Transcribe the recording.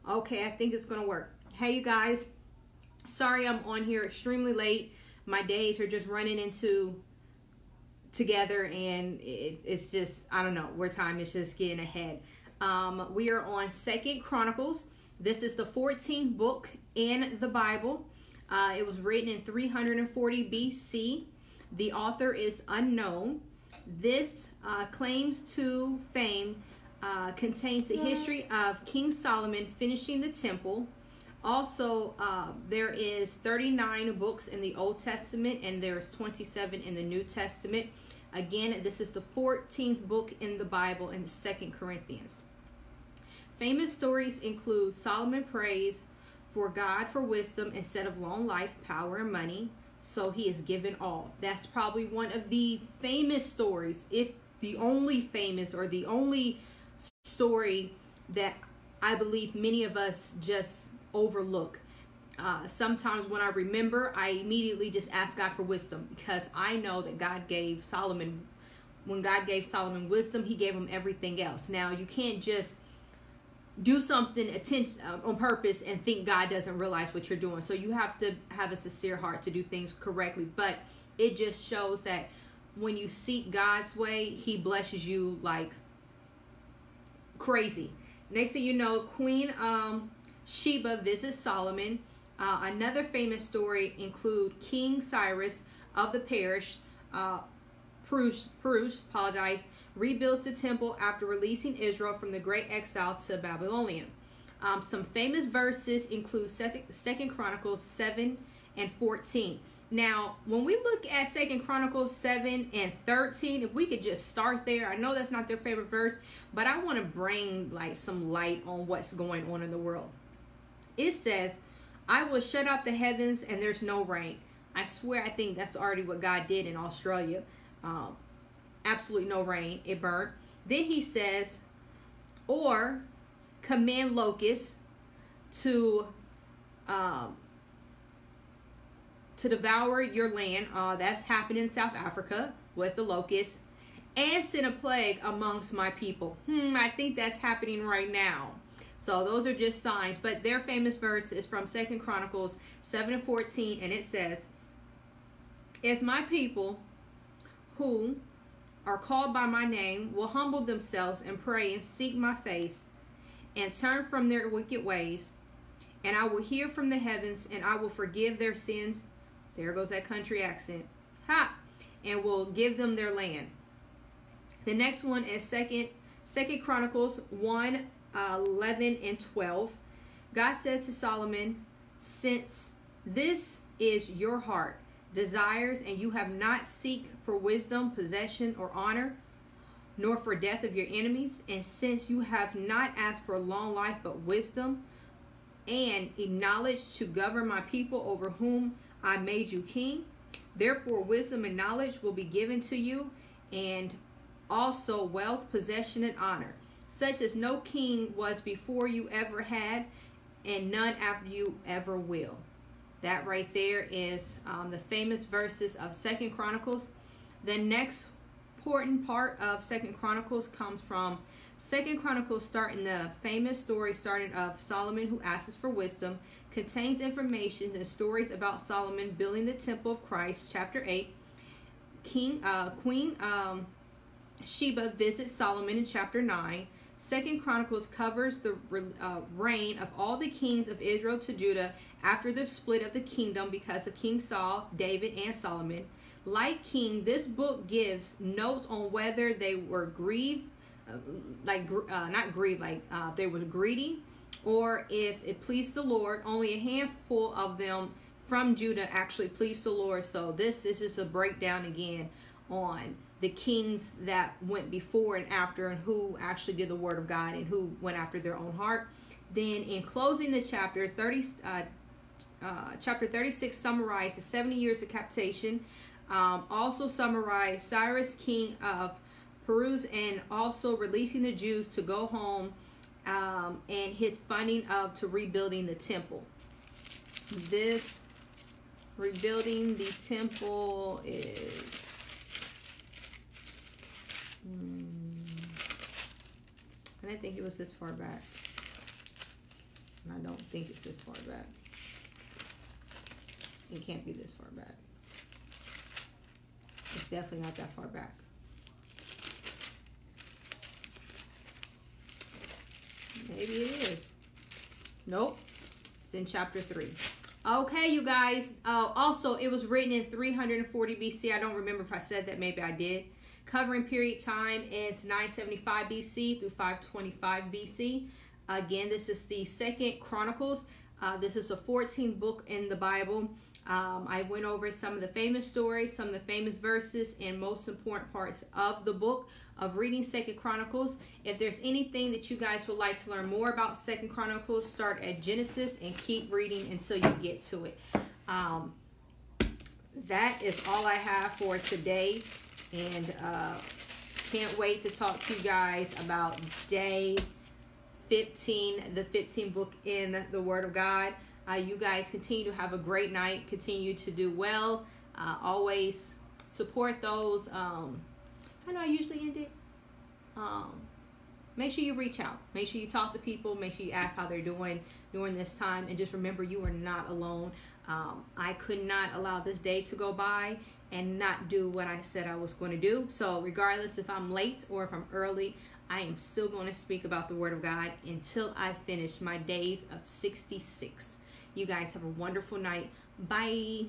Okay, I think it's going to work. Hey, you guys. Sorry I'm on here extremely late. My days are just running into together, and it's just, I don't know, where time is just getting ahead. We are on Second Chronicles. This is the 14th book in the Bible. It was written in 340 BC. The author is unknown. This claims to fame contains the history of King Solomon finishing the temple. Also, there is 39 books in the Old Testament, and there's 27 in the New Testament. Again, this is the 14th book in the Bible in 2 Corinthians. Famous stories include Solomon prays for God for wisdom instead of long life, power, and money, so he is given all. That's probably one of the famous stories, if the only famous or the only story that I believe many of us just overlook. Sometimes when I remember, I immediately just ask God for wisdom, because I know that God gave Solomon, when God gave Solomon wisdom, he gave him everything else. Now, you can't just do something on purpose and think God doesn't realize what you're doing. So you have to have a sincere heart to do things correctly. But it just shows that when you seek God's way, he blesses you like crazy. Next thing you know, Queen Sheba visits Solomon. Another famous story include King Cyrus of the Perus, rebuilds the temple after releasing Israel from the great exile to Babylonian. Some famous verses include 2 Chronicles 7 and 14. Now, when we look at 2 Chronicles 7 and 13, if we could just start there. I know that's not their favorite verse, but I want to bring like some light on what's going on in the world. It says, I will shut out the heavens and there's no rain. I swear, I think that's already what God did in Australia. Absolutely no rain. It burnt. Then he says, or command locusts to devour your land. That's happened in South Africa with the locusts. And send a plague amongst my people. I think that's happening right now. So those are just signs. But their famous verse is from 2 Chronicles 7 and 14. And it says, if my people who are called by my name will humble themselves and pray and seek my face and turn from their wicked ways, and I will hear from the heavens and I will forgive their sins. There goes that country accent. And will give them their land. The next one is Second Chronicles 1, 11 and 12. God said to Solomon, since this is your heart desires, and you have not seek for wisdom, possession, or honor, nor for death of your enemies, and since you have not asked for long life but wisdom, and knowledge to govern my people over whom I made you king, therefore wisdom and knowledge will be given to you, and also wealth, possession, and honor, such as no king was before you ever had, and none after you ever will. That right there is the famous verses of 2 Chronicles. The next important part of 2 Chronicles comes from 2 Chronicles, starting the famous story starting of Solomon who asks for wisdom, contains information and stories about Solomon building the temple of Christ. Chapter 8, Queen Sheba visits Solomon in chapter 9. 2 Chronicles covers the reign of all the kings of Israel to Judah after the split of the kingdom because of King Saul, David, and Solomon. Like King, this book gives notes on whether they were they were greedy, or if it pleased the Lord. Only a handful of them from Judah actually pleased the Lord. So this is just a breakdown again on the kings that went before and after, and who actually did the word of God and who went after their own heart. Then in closing the chapter, chapter 36 summarizes 70 years of captivation. Also summarized Cyrus, king of Perus, and also releasing the Jews to go home, and his funding to rebuilding the temple. This rebuilding the temple is I didn't think it was this far back. And I don't think it's this far back. It can't be this far back. It's definitely not that far back. Maybe it is. Nope. It's in chapter 3. Okay, you guys. Also, it was written in 340 BC. I don't remember if I said that. Maybe I did. Covering period time is 975 BC through 525 BC. Again, this is the second Chronicles. This is a 14th book in the Bible. I went over some of the famous stories, some of the famous verses, and most important parts of the book of reading Second Chronicles. If there's anything that you guys would like to learn more about Second Chronicles, start at Genesis and keep reading until you get to it. That is all I have for today, and can't wait to talk to you guys about day 15, the 15th book in the Word of God. You guys continue to have a great night. Continue to do well. Always support those. I know I usually end it. Make sure you reach out. Make sure you talk to people. Make sure you ask how they're doing during this time. And just remember, you are not alone. I could not allow this day to go by and not do what I said I was going to do. So regardless if I'm late or if I'm early, I am still going to speak about the Word of God until I finish my days of 66. You guys have a wonderful night. Bye.